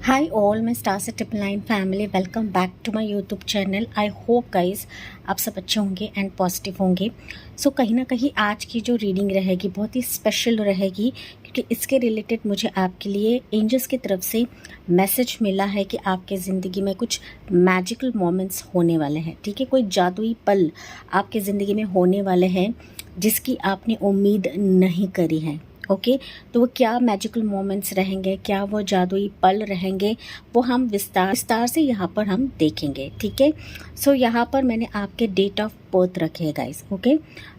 Hi all, मैं star से triple nine family welcome back to my YouTube channel. I hope guys आप सब अच्छे होंगे एंड पॉजिटिव होंगे। सो कहीं ना कहीं आज की जो रीडिंग रहेगी बहुत ही स्पेशल रहेगी, क्योंकि इसके रिलेटेड मुझे आपके लिए एंजल्स की तरफ से मैसेज मिला है कि आपके ज़िंदगी में कुछ मैजिकल मोमेंट्स होने वाले हैं। ठीक है, कोई जादुई पल आपके ज़िंदगी में होने वाले हैं जिसकी आपने उम्मीद नहीं करी है। ओके, तो वो क्या मैजिकल मोमेंट्स रहेंगे, क्या वो जादुई पल रहेंगे, वो हम विस्तार से यहाँ पर हम देखेंगे। ठीक है, सो यहाँ पर मैंने आपके डेट ऑफ बर्थ रखे हैं गाइस। ओके,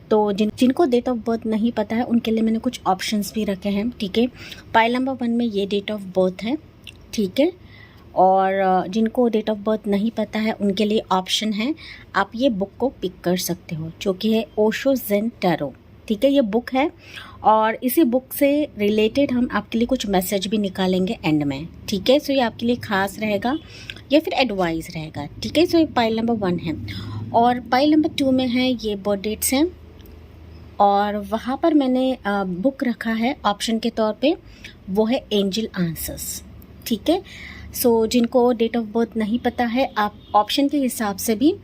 तो जिनको डेट ऑफ बर्थ नहीं पता है उनके लिए मैंने कुछ ऑप्शंस भी रखे हैं। ठीक है, पाइल नंबर 1 में ये डेट ऑफ बर्थ है। ठीक है, और जिनको डेट ऑफ बर्थ नहीं पता है उनके लिए ऑप्शन है, आप ये बुक को पिक कर सकते हो, जो कि है ओशो ज़ेन टैरो। ठीक है, ये बुक है और इसी बुक से रिलेटेड हम आपके लिए कुछ मैसेज भी निकालेंगे एंड में। ठीक है, सो ये आपके लिए खास रहेगा या फिर एडवाइस रहेगा। ठीक है, सो ये पाइल नंबर 1 है और पाइल नंबर 2 में है ये बर्थ डेट्स हैं और वहाँ पर मैंने बुक रखा है ऑप्शन के तौर पे, वो है एंजल आंसर्स। ठीक है, सो जिनको डेट ऑफ बर्थ नहीं पता है आप ऑप्शन के हिसाब से भी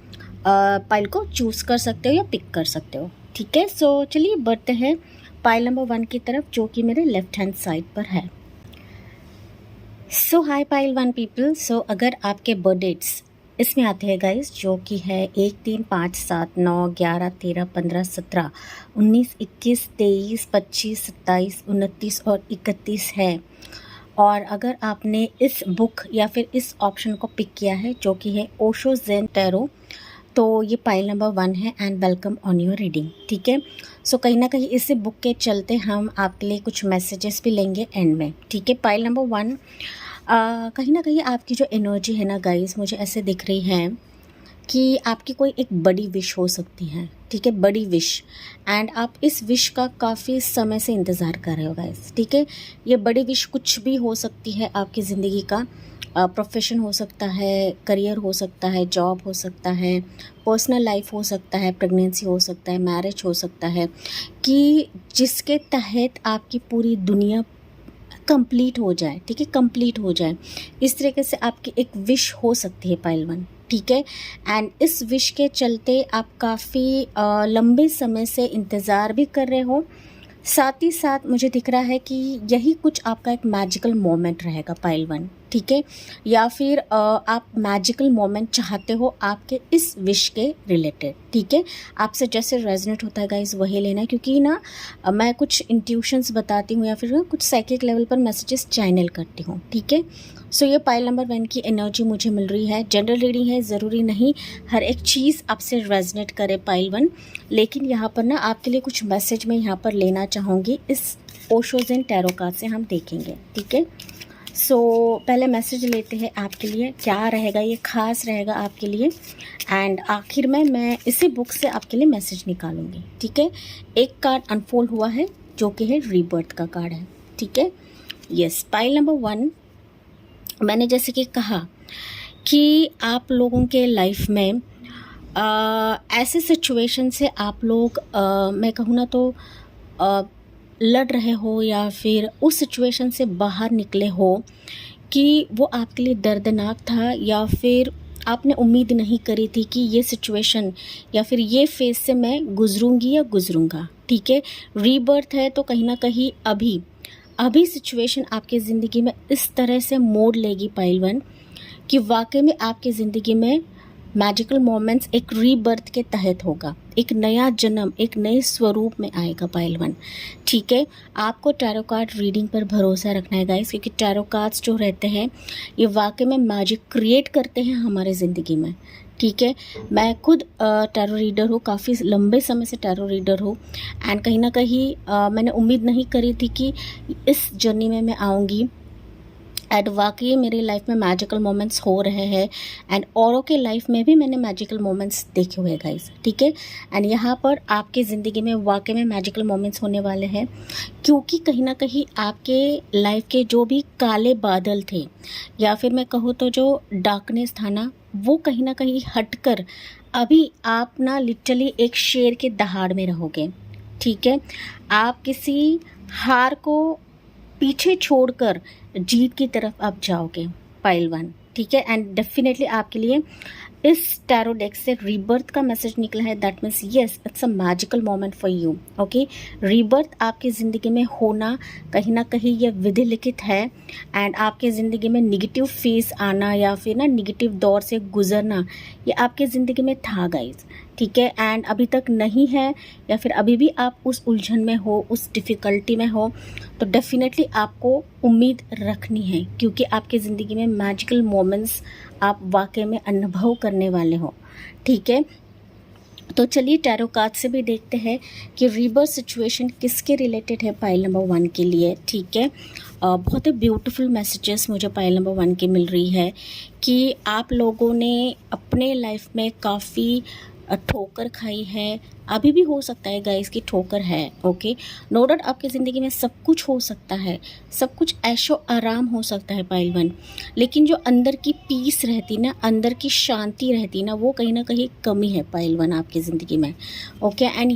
पाइल को चूज़ कर सकते हो या पिक कर सकते हो। ठीक है, सो चलिए बढ़ते हैं पाइल नंबर 1 की तरफ, जो कि मेरे लेफ्ट हैंड साइड पर है। सो हाई पाइल 1 पीपल। सो अगर आपके बर्थ डेट्स इसमें आते हैं गाइस, जो कि है 1, 3, 5, 7, 9, 11, 13, 15, 17, 19, 21, 23, 25, 27, 29 और 31 है, और अगर आपने इस बुक या फिर इस ऑप्शन को पिक किया है जो कि है ओशो ज़ेन टैरो, तो ये पाइल नंबर 1 है and welcome on your reading. ठीक है, सो कहीं ना कहीं इस बुक के चलते हम आपके लिए कुछ मैसेजेस भी लेंगे एंड में। ठीक है, पाइल नंबर 1 कहीं ना कहीं आपकी जो एनर्जी है ना गाइस, मुझे ऐसे दिख रही है कि आपकी कोई एक बड़ी विश हो सकती है। ठीक है, बड़ी विश, एंड आप इस विश का काफ़ी समय से इंतज़ार कर रहे हो गाइस। ठीक है, ये बड़ी विश कुछ भी हो सकती है आपकी ज़िंदगी का, प्रोफेशन हो सकता है, करियर हो सकता है, जॉब हो सकता है, पर्सनल लाइफ हो सकता है, प्रेगनेंसी हो सकता है, मैरिज हो सकता है, कि जिसके तहत आपकी पूरी दुनिया कंप्लीट हो जाए। ठीक है, कंप्लीट हो जाए, इस तरीके से आपकी एक विश हो सकती है पाइल 1। ठीक है, एंड इस विश के चलते आप काफ़ी लंबे समय से इंतज़ार भी कर रहे हो। साथ ही साथ मुझे दिख रहा है कि यही कुछ आपका एक मैजिकल मोमेंट रहेगा पाइल 1। ठीक है, या फिर आप मैजिकल मोमेंट चाहते हो आपके इस विश के रिलेटेड। ठीक है, आपसे जैसे रेजोनेट होता है गाइस वही लेना है, क्योंकि ना मैं कुछ इंट्यूशंस बताती हूँ या फिर कुछ साइकिक लेवल पर मैसेजेस चैनल करती हूँ। ठीक है, सो ये पाइल नंबर 1 की एनर्जी मुझे मिल रही है। जनरल रीडिंग है, ज़रूरी नहीं हर एक चीज़ आपसे रेजोनेट करे पाइल 1, लेकिन यहाँ पर ना आपके लिए कुछ मैसेज मैं यहाँ पर लेना चाहूँगी, इस ओशो ज़ेन टैरो कार्ड से हम देखेंगे। ठीक है, सो पहले मैसेज लेते हैं आपके लिए, क्या रहेगा, ये खास रहेगा आपके लिए, एंड आखिर में मैं इसी बुक से आपके लिए मैसेज निकालूंगी। ठीक है, एक कार्ड अनफोल्ड हुआ है जो कि है रीबर्थ का कार्ड है। ठीक है, यस, पाइल नंबर 1 मैंने जैसे कि कहा कि आप लोगों के लाइफ में ऐसे सिचुएशन से आप लोग मैं कहूँ ना तो लड़ रहे हो या फिर उस सिचुएशन से बाहर निकले हो कि वो आपके लिए दर्दनाक था, या फिर आपने उम्मीद नहीं करी थी कि ये सिचुएशन या फिर ये फेज से मैं गुजरूंगी या गुजरूंगा। ठीक है, रीबर्थ है तो कहीं ना कहीं अभी सिचुएशन आपकी ज़िंदगी में इस तरह से मोड़ लेगी पाइल 1 कि वाकई में आपकी ज़िंदगी में मैजिकल मोमेंट्स एक रीबर्थ के तहत होगा, एक नया जन्म एक नए स्वरूप में आएगा पाइल 1। ठीक है, आपको टैरो कार्ड रीडिंग पर भरोसा रखना है गाइस, क्योंकि टैरो कार्ड्स जो रहते हैं ये वाकई में मैजिक क्रिएट करते हैं हमारे ज़िंदगी में। ठीक है, मैं खुद टैरो रीडर हूँ, काफ़ी लंबे समय से टैरो रीडर हूँ, एंड कहीं ना कहीं मैंने उम्मीद नहीं करी थी कि इस जर्नी में मैं आऊँगी, एंड वाकई मेरी लाइफ में मैजिकल मोमेंट्स हो रहे हैं, एंड औरों के लाइफ में भी मैंने मैजिकल मोमेंट्स देखे हुए गाइस। ठीक है, एंड यहाँ पर आपकी ज़िंदगी में वाकई में मैजिकल मोमेंट्स होने वाले हैं, क्योंकि कहीं ना कहीं आपके लाइफ के जो भी काले बादल थे या फिर मैं कहूँ तो जो डार्कनेस था ना, वो कहीं ना कहीं हटकर अभी आप ना लिटरली एक शेर के दहाड़ में रहोगे। ठीक है, आप किसी हार को पीछे छोड़कर जीत की तरफ आप जाओगे। पाइल 1, ठीक है। एंड डेफिनेटली आपके लिए इस टैरो डेक से रीबर्थ का मैसेज निकला है। That means yes, it's a magical moment for you. Okay, rebirth आपकी ज़िंदगी में होना कहीं ना कहीं ये विधि लिखित है। एंड आपके ज़िंदगी में निगेटिव फेस आना या फिर ना निगेटिव दौर से गुजरना, ये आपके ज़िंदगी में था गाइज, ठीक है। एंड अभी तक नहीं है या फिर अभी भी आप उस उलझन में हो, उस डिफ़िकल्टी में हो, तो डेफिनेटली आपको उम्मीद रखनी है, क्योंकि आपकी ज़िंदगी में मैजिकल मोमेंट्स आप वाकई में अनुभव करने वाले हो, ठीक है। तो चलिए टैरो कार्ड से भी देखते हैं कि रीबर्थ सिचुएशन किसके रिलेटेड है पाइल नंबर 1 के लिए, ठीक है। बहुत ही ब्यूटीफुल मैसेजेस मुझे पाइल नंबर 1 की मिल रही है कि आप लोगों ने अपने लाइफ में काफ़ी ठोकर खाई है। अभी भी हो सकता है गाइस की ठोकर है, ओके। नो डाउट आपकी ज़िंदगी में सब कुछ हो सकता है, सब कुछ ऐशो आराम हो सकता है पाइल 1, लेकिन जो अंदर की पीस रहती ना, अंदर की शांति रहती ना, वो कहीं ना कहीं कमी है पाइल 1 आपकी ज़िंदगी में, ओके। एंड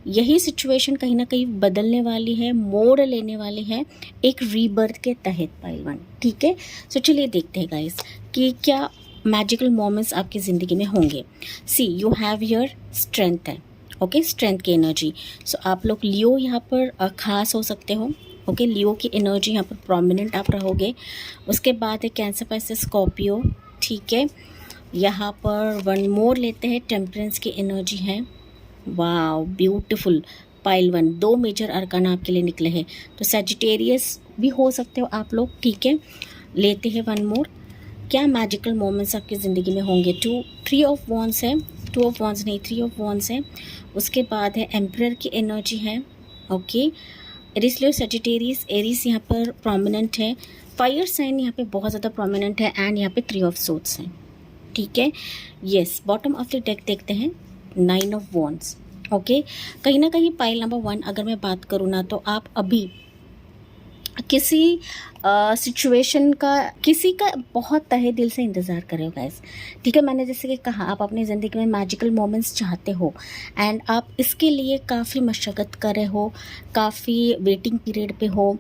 यही सिचुएशन कहीं ना कहीं बदलने वाली है, मोड़ लेने वाली है एक रीबर्थ के तहत पाइल 1, ठीक है। सो चलिए देखते हैं गाइस कि क्या मैजिकल मोमेंट्स आपकी ज़िंदगी में होंगे। सी यू हैव योर स्ट्रेंथ है, ओके, स्ट्रेंथ की एनर्जी। सो आप लोग लियो यहाँ पर खास हो सकते हो, ओके। लियो की एनर्जी यहाँ पर प्रोमिनेंट आप रहोगे। उसके बाद है कैंसर, पाइसेस, स्कॉर्पियो, ठीक है। यहाँ पर वन मोर लेते हैं, टेम्परेंस की एनर्जी है। वाव, ब्यूटीफुल पाइल 1, 2 मेजर अरकाना आपके लिए निकले हैं। तो सैजिटेरियस भी हो सकते हो आप लोग, ठीक है। लेते हैं वन मोर, क्या मैजिकल मोमेंट्स आपकी ज़िंदगी में होंगे। 3 ऑफ वॉन्ड्स है, 2 ऑफ वॉन्ड्स नहीं, 3 ऑफ वॉन्ड्स है। उसके बाद है एम्परर की एनर्जी है, ओके। एरिस, लियो, सजिटेरियस, एरिस यहाँ पर प्रोमिनेंट है। फायर साइन यहाँ पे बहुत ज़्यादा प्रोमिनेंट है। एंड यहाँ पे 3 ऑफ सोर्ड्स हैं, ठीक है। Yes, bottom of the deck देखते हैं, 9 ऑफ वॉन्ड्स, ओके। कहीं ना कहीं पाइल नंबर 1 अगर मैं बात करूँ ना, तो आप अभी किसी सिचुएशन का, किसी का बहुत तहे दिल से इंतज़ार कर रहे हो गाइस, ठीक है। मैंने जैसे कि कहा, आप अपनी ज़िंदगी में मैजिकल मोमेंट्स चाहते हो एंड आप इसके लिए काफ़ी मशक्क़त कर रहे हो, काफ़ी वेटिंग पीरियड पे हो,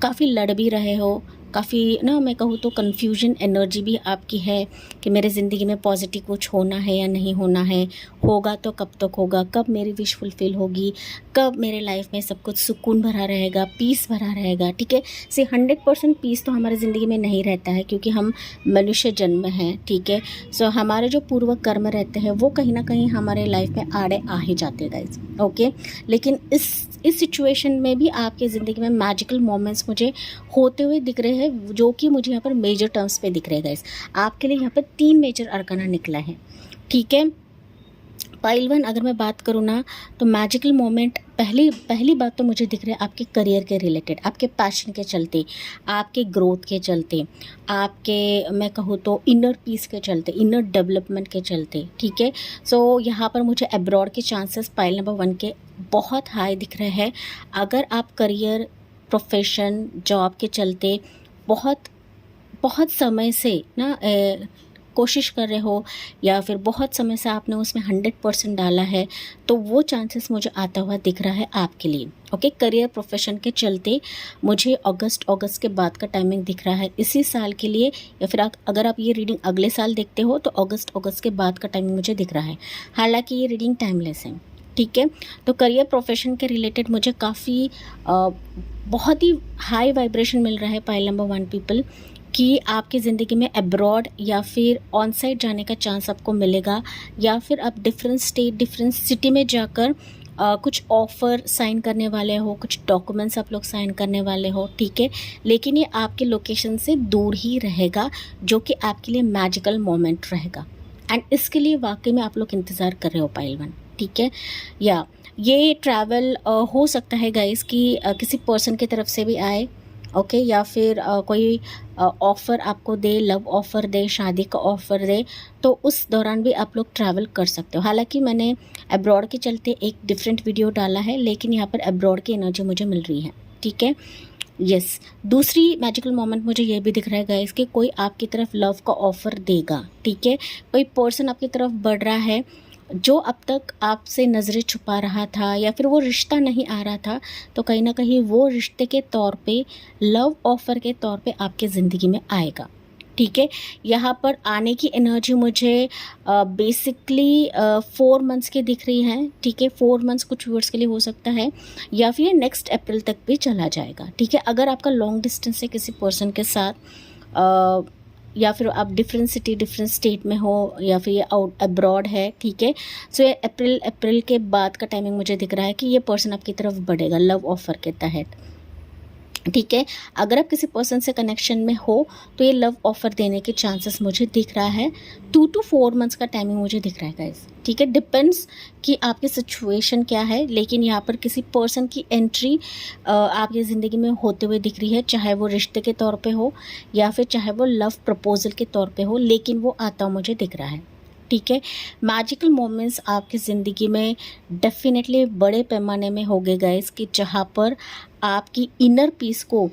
काफ़ी लड़ भी रहे हो, काफ़ी ना मैं कहूँ तो कन्फ्यूजन एनर्जी भी आपकी है कि मेरे ज़िंदगी में पॉजिटिव कुछ होना है या नहीं होना है, होगा तो कब तक होगा, कब मेरी विश फुलफ़िल होगी, कब मेरे लाइफ में सब कुछ सुकून भरा रहेगा, पीस भरा रहेगा, ठीक है। 100% पीस तो हमारी ज़िंदगी में नहीं रहता है, क्योंकि हम मनुष्य जन्म हैं, ठीक है। सो हमारे जो पूर्व कर्म रहते हैं वो कहीं ना कहीं हमारे लाइफ में आड़े आ ही जाते हैं गाइज, ओके। लेकिन इस सिचुएशन में भी आपकी ज़िंदगी में मैजिकल मोमेंट्स मुझे होते हुए दिख रहे हैं, जो कि मुझे यहाँ पर मेजर टर्म्स पे दिख रहे हैं गाइस। आपके लिए यहाँ पर 3 मेजर अरकाना निकला है, ठीक है। पाइल 1 अगर मैं बात करूँ ना, तो मैजिकल मोमेंट पहली बात तो मुझे दिख रहा है आपके करियर के रिलेटेड, आपके पैशन के चलते, आपके ग्रोथ के चलते, आपके मैं कहूँ तो इनर पीस के चलते, इनर डेवलपमेंट के चलते, ठीक है। सो यहाँ पर मुझे अब्रॉड के चांसेस पाइल नंबर 1 के बहुत हाई दिख रहे हैं। अगर आप करियर, प्रोफेशन, जॉब के चलते बहुत समय से ना कोशिश कर रहे हो या फिर बहुत समय से आपने उसमें 100% डाला है, तो वो चांसेस मुझे आता हुआ दिख रहा है आपके लिए, ओके। करियर, प्रोफेशन के चलते मुझे अगस्त के बाद का टाइमिंग दिख रहा है इसी साल के लिए, या फिर अगर आप ये रीडिंग अगले साल देखते हो तो अगस्त के बाद का टाइमिंग मुझे दिख रहा है। हालांकि ये रीडिंग टाइमलेस है, ठीक है। तो करियर, प्रोफेशन के रिलेटेड मुझे काफ़ी बहुत ही हाई वाइब्रेशन मिल रहा है पाइल नंबर 1 पीपल, कि आपकी ज़िंदगी में अब्रॉड या फिर ऑन साइट जाने का चांस आपको मिलेगा, या फिर आप डिफरेंट स्टेट, डिफरेंट सिटी में जाकर कुछ ऑफ़र साइन करने वाले हो, कुछ डॉक्यूमेंट्स आप लोग साइन करने वाले हो, ठीक है। लेकिन ये आपके लोकेशन से दूर ही रहेगा, जो कि आपके लिए मैजिकल मोमेंट रहेगा। एंड इसके लिए वाकई में आप लोग इंतज़ार कर रहे हो पाइल 1, ठीक है। या ये ट्रैवल हो सकता है गाइस कि किसी पर्सन की तरफ से भी आए, ओके, या फिर कोई ऑफ़र आपको दे, लव ऑफ़र दे, शादी का ऑफ़र दे, तो उस दौरान भी आप लोग ट्रैवल कर सकते हो। हालांकि मैंने अब्रॉड के चलते एक डिफरेंट वीडियो डाला है, लेकिन यहाँ पर अब्रॉड की एनर्जी मुझे मिल रही है, ठीक है। यस, दूसरी मैजिकल मोमेंट मुझे ये भी दिख रहा है गाइस कि कोई आपकी तरफ लव का ऑफ़र देगा, ठीक है। कोई पर्सन आपकी तरफ बढ़ रहा है, जो अब तक आपसे नज़रें छुपा रहा था या फिर वो रिश्ता नहीं आ रहा था, तो कहीं ना कहीं वो रिश्ते के तौर पे, लव ऑफ़र के तौर पे आपके ज़िंदगी में आएगा। ठीक है, यहाँ पर आने की एनर्जी मुझे बेसिकली 4 मंथ्स की दिख रही है। ठीक है, 4 मंथ्स कुछ व्यूअर्स के लिए हो सकता है, या फिर नेक्स्ट अप्रैल तक भी चला जाएगा। ठीक है, अगर आपका लॉन्ग डिस्टेंस है किसी पर्सन के साथ, या फिर आप डिफरेंट सिटी डिफरेंट स्टेट में हो, या फिर ये आउट अब्रॉड है। ठीक है, सो ये अप्रैल के बाद का टाइमिंग मुझे दिख रहा है कि ये पर्सन आपकी तरफ बढ़ेगा लव ऑफर के तहत। ठीक है, अगर आप किसी पर्सन से कनेक्शन में हो तो ये लव ऑफर देने के चांसेस मुझे दिख रहा है। 2 to 4 मंथ्स का टाइमिंग मुझे दिख रहा है गाइस। ठीक है, डिपेंड्स कि आपकी सिचुएशन क्या है, लेकिन यहाँ पर किसी पर्सन की एंट्री आपकी ज़िंदगी में होते हुए दिख रही है, चाहे वो रिश्ते के तौर पे हो या फिर चाहे वो लव प्रपोजल के तौर पे हो, लेकिन वो आता हुआ मुझे दिख रहा है। ठीक है, मैजिकल मोमेंट्स आपकी ज़िंदगी में डेफिनेटली बड़े पैमाने में होंगे गाइस, कि जहाँ पर आपकी इनर पीस को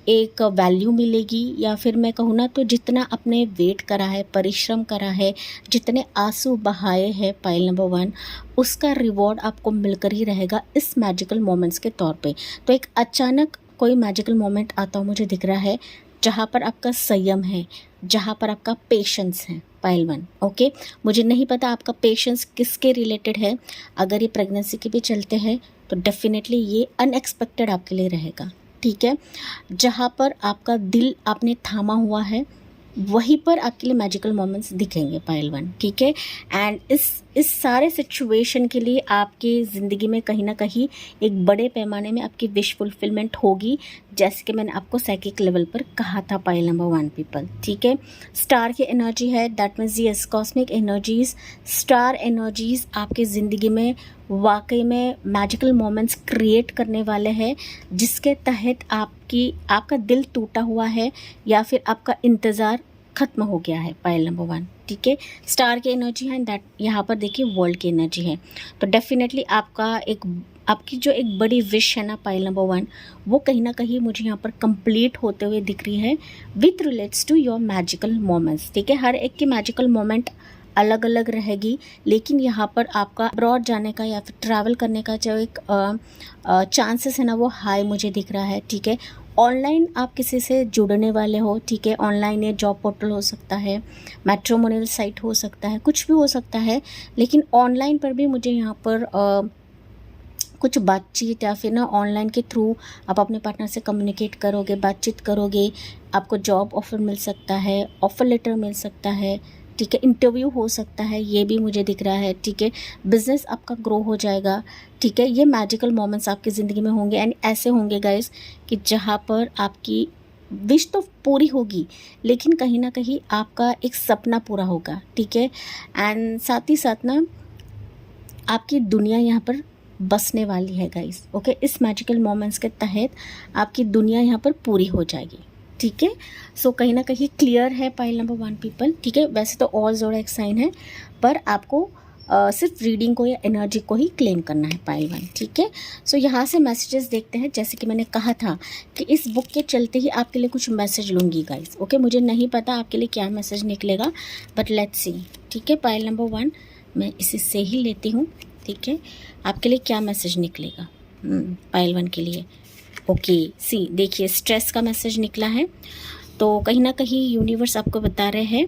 एक वैल्यू मिलेगी, या फिर मैं कहूँ ना तो जितना आपने वेट करा है, परिश्रम करा है, जितने आंसू बहाए हैं पाइल नंबर 1, उसका रिवॉर्ड आपको मिलकर ही रहेगा इस मैजिकल मोमेंट्स के तौर पे। तो एक अचानक कोई मैजिकल मोमेंट आता हुआ मुझे दिख रहा है, जहाँ पर आपका संयम है, जहाँ पर आपका पेशेंस है पाइल 1। ओके, मुझे नहीं पता आपका पेशेंस किसके रिलेटेड है। अगर ये प्रेगनेंसी के भी चलते हैं तो डेफिनेटली ये अनएक्सपेक्टेड आपके लिए रहेगा। ठीक है, जहाँ पर आपका दिल आपने थामा हुआ है, वहीं पर आपके लिए मैजिकल मोमेंट्स दिखेंगे पाइल 1। ठीक है, एंड इस सारे सिचुएशन के लिए आपकी ज़िंदगी में कहीं ना कहीं एक बड़े पैमाने में आपकी विश फुलफिलमेंट होगी, जैसे कि मैंने आपको साइकिक लेवल पर कहा था पाइल नंबर 1 पीपल। ठीक है, स्टार की एनर्जी है, that means yes cosmic energies, star energies आपकी ज़िंदगी में वाकई में मैजिकल मोमेंट्स क्रिएट करने वाले हैं, जिसके तहत आपका दिल टूटा हुआ है या फिर आपका इंतज़ार ख़त्म हो गया है पाइल नंबर 1। ठीक है, स्टार की एनर्जी है, दैट यहाँ पर देखिए वर्ल्ड की एनर्जी है। तो डेफिनेटली आपकी जो एक बड़ी विश है ना पाइल नंबर 1, वो कहीं ना कहीं मुझे यहाँ पर कंप्लीट होते हुए दिख रही है with relates to your magical moments. ठीक है, हर एक की मैजिकल मोमेंट अलग अलग रहेगी, लेकिन यहाँ पर आपका अब्रॉड जाने का या फिर ट्रैवल करने का जो एक चांसेस है ना, वो हाई मुझे दिख रहा है। ठीक है, ऑनलाइन आप किसी से जुड़ने वाले हो। ठीक है, ऑनलाइन ये जॉब पोर्टल हो सकता है, मैट्रिमोनियल साइट हो सकता है, कुछ भी हो सकता है, लेकिन ऑनलाइन पर भी मुझे यहाँ पर कुछ बातचीत या फिर ना ऑनलाइन के थ्रू आप अपने पार्टनर से कम्युनिकेट करोगे, बातचीत करोगे, आपको जॉब ऑफ़र मिल सकता है, ऑफ़र लेटर मिल सकता है। ठीक है, इंटरव्यू हो सकता है, ये भी मुझे दिख रहा है। ठीक है, बिजनेस आपका ग्रो हो जाएगा। ठीक है, ये मैजिकल मोमेंट्स आपकी ज़िंदगी में होंगे, एंड ऐसे होंगे गाइस कि जहाँ पर आपकी विश तो पूरी होगी, लेकिन कहीं ना कहीं आपका एक सपना पूरा होगा। ठीक है, एंड साथ ही साथ ना आपकी दुनिया यहाँ पर बसने वाली है गाइस। ओके, इस मैजिकल मोमेंट्स के तहत आपकी दुनिया यहाँ पर पूरी हो जाएगी। ठीक है, सो कहीं ना कहीं क्लियर है पाइल नंबर 1 पीपल। ठीक है, वैसे तो और जोड़ा एक साइन है, पर आपको सिर्फ रीडिंग को या एनर्जी को ही क्लेम करना है पाइल 1। ठीक है, सो यहाँ से मैसेजेस देखते हैं। जैसे कि मैंने कहा था कि इस बुक के चलते ही आपके लिए कुछ मैसेज लूँगी गाइस। ओके, मुझे नहीं पता आपके लिए क्या मैसेज निकलेगा, बट लेट्स सी। ठीक है, पाइल नंबर 1 मैं इसी से ही लेती हूँ। ठीक है, आपके लिए क्या मैसेज निकलेगा पाइल 1 के लिए। ओके, सी देखिए स्ट्रेस का मैसेज निकला है, तो कहीं ना कहीं यूनिवर्स आपको बता रहे हैं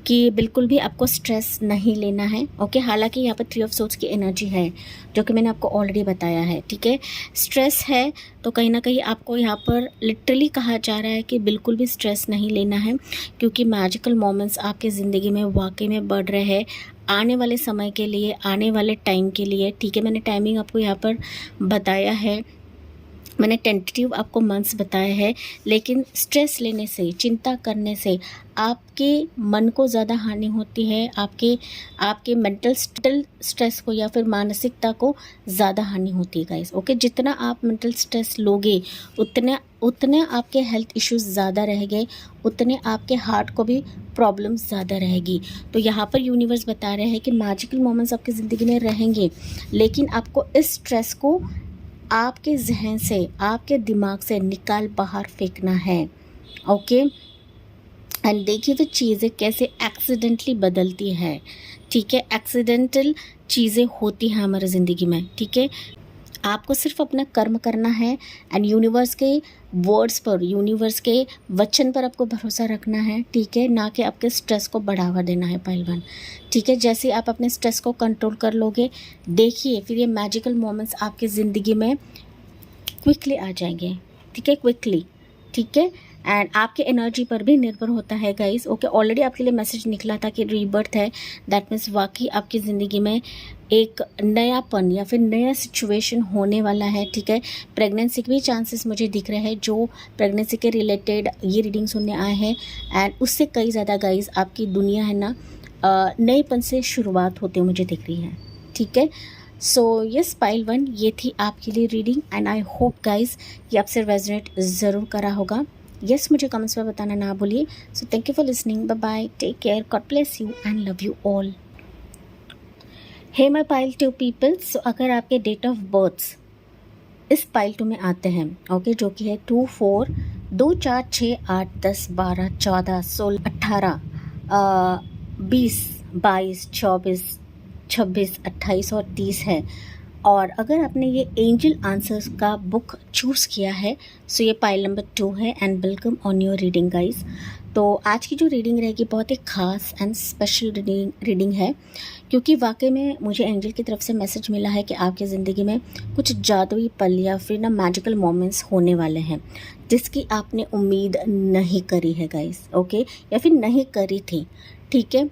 कि बिल्कुल भी आपको स्ट्रेस नहीं लेना है। ओके, हालांकि यहाँ पर 3 ऑफ सोर्ड्स की एनर्जी है, जो कि मैंने आपको ऑलरेडी बताया है। ठीक है, स्ट्रेस है तो कहीं ना कहीं आपको यहाँ पर लिटरली कहा जा रहा है कि बिल्कुल भी स्ट्रेस नहीं लेना है, क्योंकि मैजिकल मोमेंट्स आपकी ज़िंदगी में वाकई में बढ़ रहे हैं आने वाले समय के लिए, आने वाले टाइम के लिए। ठीक है, मैंने टाइमिंग आपको यहाँ पर बताया है, मैंने टेंटेटिव आपको मंथ्स बताए हैं, लेकिन स्ट्रेस लेने से, चिंता करने से आपके मन को ज़्यादा हानि होती है, आपके मेंटल स्ट्रेस को या फिर मानसिकता को ज़्यादा हानि होती है गाइस। ओके, जितना आप मेंटल स्ट्रेस लोगे उतने आपके हेल्थ इश्यूज़ ज़्यादा रहेंगे, उतने आपके हार्ट को भी प्रॉब्लम ज़्यादा रहेगी। तो यहाँ पर यूनिवर्स बता रहे हैं कि मैजिकल मोमेंट्स आपकी ज़िंदगी में रहेंगे, लेकिन आपको इस स्ट्रेस को आपके जहन से, आपके दिमाग से निकाल बाहर फेंकना है। ओके, एंड देखिए तो चीज़ें कैसे एक्सीडेंटली बदलती है, ठीक है। एक्सीडेंटल चीज़ें होती हैं हमारी ज़िंदगी में, ठीक है। आपको सिर्फ अपना कर्म करना है एंड यूनिवर्स के वर्ड्स पर, यूनिवर्स के वचन पर आपको भरोसा रखना है, ठीक है, ना कि आपके स्ट्रेस को बढ़ावा देना है पहलवान, ठीक है। जैसे आप अपने स्ट्रेस को कंट्रोल कर लोगे, देखिए फिर ये मैजिकल मोमेंट्स आपकी ज़िंदगी में क्विकली आ जाएंगे, ठीक है, क्विकली, ठीक है। एंड आपके एनर्जी पर भी निर्भर होता है गाइस, ओके। ऑलरेडी आपके लिए मैसेज निकला था कि रीबर्थ है, दैट मीन्स वाकई आपकी ज़िंदगी में एक नयापन या फिर नया सिचुएशन होने वाला है, ठीक है। प्रेगनेंसी के भी चांसेस मुझे दिख रहे हैं, जो प्रेगनेंसी के रिलेटेड ये रीडिंग सुनने आए हैं, एंड उससे कई ज़्यादा गाइस आपकी दुनिया है ना नएपन से शुरुआत होते मुझे दिख रही है, ठीक है। सो यस पाइल 1, ये थी आपके लिए reading and I hope guys ये आपसे रेजोनेट ज़रूर करा होगा। यस मुझे कमेंट्स में बताना ना भूलिए। So thank you for listening, bye bye, take care, God bless you and love you all. Hey my pile 2 people, so अगर आपके डेट ऑफ बर्थ्स इस पाइल 2 में आते हैं, ओके, जो कि है 2, 4, 2, 4, 6, 8, 10, 12, 14, 16, 18, 20, 22, 24, 26, 28 और 30 है, और अगर आपने ये एंजल आंसर्स का बुक चूज़ किया है, सो ये पाइल नंबर 2 है and welcome on your reading guys. तो आज की जो रीडिंग रहेगी बहुत ही खास एंड स्पेशल रीडिंग है, क्योंकि वाकई में मुझे एंजल की तरफ से मैसेज मिला है कि आपकी ज़िंदगी में कुछ जादुई पल या फिर ना मैजिकल मोमेंट्स होने वाले हैं, जिसकी आपने उम्मीद नहीं करी है गाइस, ओके, या फिर नहीं करी थी, ठीक है।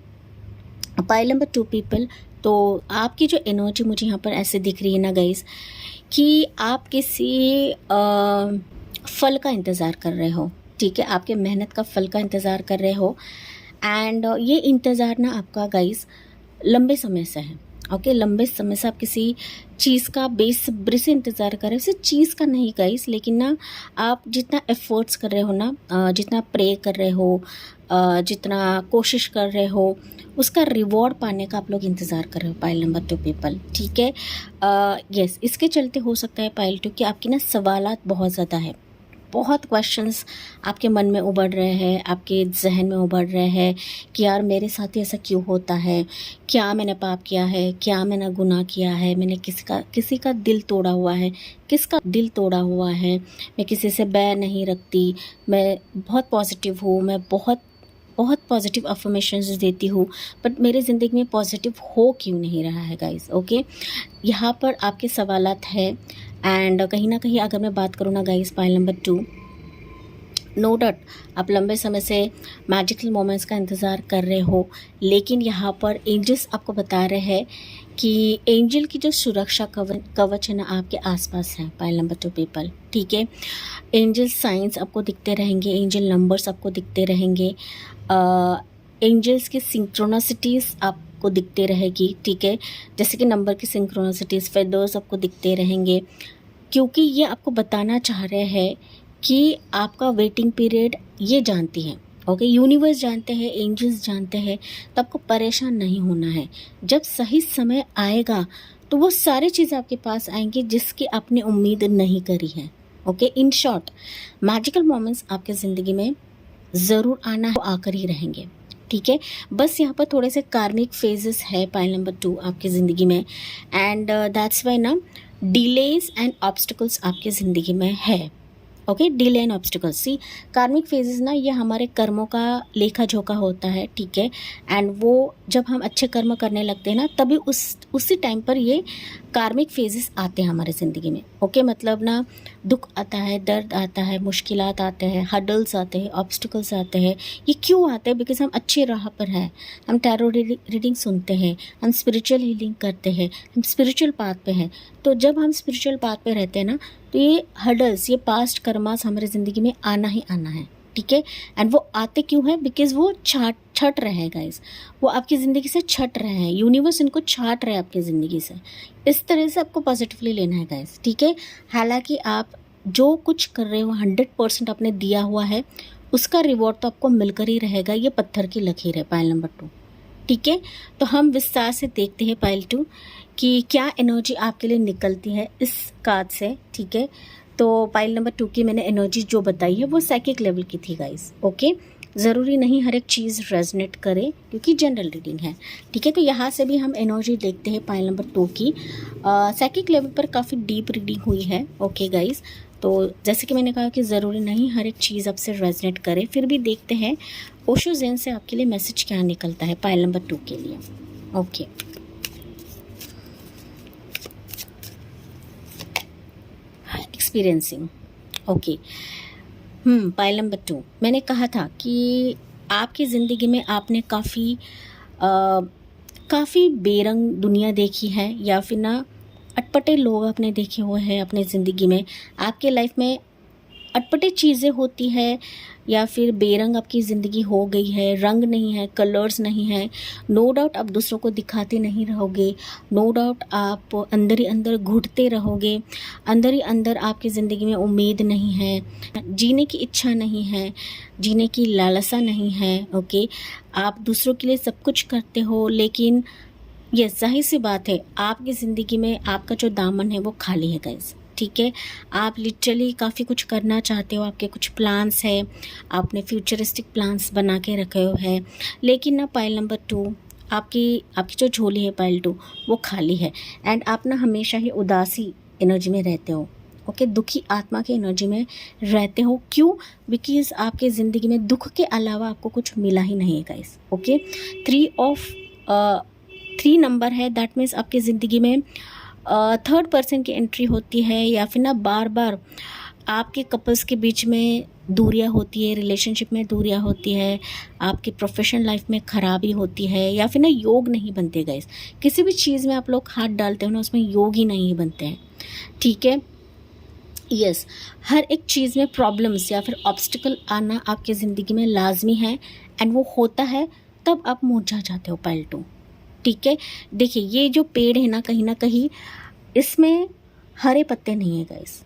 पाइल नंबर 2 पीपल, तो आपकी जो एनर्जी मुझे यहाँ पर ऐसे दिख रही है ना गाइस, कि आप किसी फल का इंतज़ार कर रहे हो, ठीक है, आपके मेहनत का फल का इंतज़ार कर रहे हो, एंड ये इंतज़ार ना आपका गाइस लंबे समय से है, ओके। लंबे समय से आप किसी चीज़ का बेसब्री से इंतज़ार कर रहे हो, सिर्फ चीज़ का नहीं गाइस, लेकिन ना आप जितना एफर्ट्स कर रहे हो ना, जितना प्रे कर रहे हो, जितना कोशिश कर रहे हो, उसका रिवॉर्ड पाने का आप लोग इंतज़ार कर रहे हो पाइल नंबर 2 पीपल, ठीक है। यस, इसके चलते हो सकता है पाइल 2 कि आपकी ना सवालात बहुत ज़्यादा है, बहुत क्वेश्चंस आपके मन में उभर रहे हैं, आपके जहन में उभर रहे हैं कि यार मेरे साथ ही ऐसा क्यों होता है, क्या मैंने पाप किया है, क्या मैंने गुनाह किया है, मैंने किसी का दिल तोड़ा हुआ है, किसका दिल तोड़ा हुआ है, मैं किसी से बैर नहीं रखती, मैं बहुत पॉजिटिव हूँ, मैं बहुत पॉजिटिव अफर्मेशंस देती हूँ, बट मेरे ज़िंदगी में पॉजिटिव हो क्यों नहीं रहा है गाइस, ओके। यहाँ पर आपके सवालात है, एंड कहीं ना कहीं अगर मैं बात करूँ ना guys pile number 2, no doubt आप लंबे समय से मैजिकल मोमेंट्स का इंतज़ार कर रहे हो, लेकिन यहाँ पर एंजल्स आपको बता रहे हैं कि एंजल की जो सुरक्षा कवच है ना आपके आसपास है पाइल नंबर 2 पीपल, ठीक है। एंजल साइंस आपको दिखते रहेंगे, एंजल नंबर्स आपको दिखते रहेंगे, एंजल्स की सिंक्रोनसिटीज़ आपको दिखते रहेगी, ठीक है, जैसे कि नंबर की सिंक्रोनसिटीज़, फेदर्स आपको दिखते रहेंगे, क्योंकि ये आपको बताना चाह रहे हैं कि आपका वेटिंग पीरियड ये जानती है, ओके, यूनिवर्स जानते हैं, एंजल्स जानते हैं, तो आपको परेशान नहीं होना है। जब सही समय आएगा तो वो सारी चीज़ें आपके पास आएंगी जिसकी आपने उम्मीद नहीं करी है, okay. In short magical moments आपके ज़िंदगी में ज़रूर आना है, आकर ही रहेंगे, ठीक है। बस यहाँ पर थोड़े से कार्मिक फेजेस है पाइल नंबर 2 आपकी ज़िंदगी में, एंड दैट्स वाई ना डिलेज एंड ऑब्स्टिकल्स आपकी ज़िंदगी में है, ओके। डिले एंड ऑब्स्टिकल्स, सी कार्मिक फेजेस ना ये हमारे कर्मों का लेखा जोखा होता है, ठीक है, एंड वो जब हम अच्छे कर्म करने लगते हैं ना तभी उसी टाइम पर ये कार्मिक फेजेस आते हैं हमारे ज़िंदगी में, ओके। मतलब ना दुख आता है, दर्द आता है, मुश्किलात आते हैं, हडल्स आते हैं, ऑब्स्टिकल्स आते हैं। ये क्यों आते हैं? बिकॉज हम अच्छी राह पर हैं, हम टैरो रीडिंग सुनते हैं, हम स्पिरिचुअल हीलिंग करते हैं, हम स्पिरिचुअल पाथ पे हैं। तो जब हम स्पिरिचुअल पाथ पे रहते हैं ना तो ये हडल्स, ये पास्ट कर्मास हमारी ज़िंदगी में आना ही आना है, ठीक है। एंड वो आते क्यों है? बिकॉज वो छट रहे हैं गाइस, वो आपकी ज़िंदगी से छट रहे हैं, यूनिवर्स इनको छाट रहे हैं आपकी ज़िंदगी से। इस तरह से आपको पॉजिटिवली लेना है गाइस, ठीक है। हालांकि आप जो कुछ कर रहे हो 100% आपने दिया हुआ है, उसका रिवॉर्ड तो आपको मिलकर ही रहेगा। ये पत्थर की लकीर है पाइल नंबर 2, ठीक है। तो हम विस्तार से देखते हैं पाइल 2 कि क्या एनर्जी आपके लिए निकलती है इस कार्ड से, ठीक है। तो पाइल नंबर 2 की मैंने एनर्जी जो बताई है वो साइकिक लेवल की थी गाइस, ओके। ज़रूरी नहीं हर एक चीज़ रेजनेट करे, क्योंकि जनरल रीडिंग है, ठीक है। तो यहाँ से भी हम एनर्जी देखते हैं पाइल नंबर 2 की। साइकिक लेवल पर काफ़ी डीप रीडिंग हुई है, ओके गाइज। तो जैसे कि मैंने कहा कि ज़रूरी नहीं हर एक चीज़ आपसे रेजनेट करे, फिर भी देखते हैं ओशो ज़ेन से आपके लिए मैसेज क्या निकलता है पाइल नंबर 2 के लिए, okay. Experiencing, okay. Pile number 2, मैंने कहा था कि आपकी ज़िंदगी में आपने काफ़ी बेरंग दुनिया देखी है, या फिर ना अटपटे लोग आपने देखे हुए हैं अपने ज़िंदगी में। आपके लाइफ में अटपटे चीज़ें होती है, या फिर बेरंग आपकी ज़िंदगी हो गई है, रंग नहीं है, कलर्स नहीं है। नो डाउट आप दूसरों को दिखाते नहीं रहोगे, नो डाउट आप अंदर ही अंदर घुटते रहोगे, अंदर ही अंदर आपकी ज़िंदगी में उम्मीद नहीं है, जीने की इच्छा नहीं है, जीने की लालसा नहीं है, ओके। आप दूसरों के लिए सब कुछ करते हो, लेकिन ये जाहिर सी बात है आपकी ज़िंदगी में आपका जो दामन है वो खाली है गाइस, ठीक है। आप लिटरली काफ़ी कुछ करना चाहते हो, आपके कुछ प्लान्स है, आपने फ्यूचरिस्टिक प्लान्स बना के रखे हुए हैं, लेकिन ना पाइल नंबर 2 आपकी जो झोली है पाइल 2 वो खाली है। एंड आप ना हमेशा ही उदासी एनर्जी में रहते हो, ओके, दुखी आत्मा की एनर्जी में रहते हो। क्यों? बिकॉज आपके ज़िंदगी में दुख के अलावा आपको कुछ मिला ही नहीं है गाइस, ओके। 3 नंबर है, दैट मीन्स आपकी ज़िंदगी में थर्ड पर्सन की एंट्री होती है, या फिर ना बार बार आपके कपल्स के बीच में दूरियां होती है, रिलेशनशिप में दूरियां होती है, आपकी प्रोफेशनल लाइफ में खराबी होती है, या फिर ना योग नहीं बनते गाइस। किसी भी चीज़ में आप लोग हाथ डालते हो ना, उसमें योग ही नहीं बनते हैं, ठीक है। यस, हर एक चीज़ में प्रॉब्लम्स या फिर ऑब्स्टिकल आना आपकी ज़िंदगी में लाजमी है, एंड वो होता है तब आप मुरझा जाते हो पाइल 2, ठीक है। देखिए ये जो पेड़ है ना कहीं इसमें हरे पत्ते नहीं है गाइस,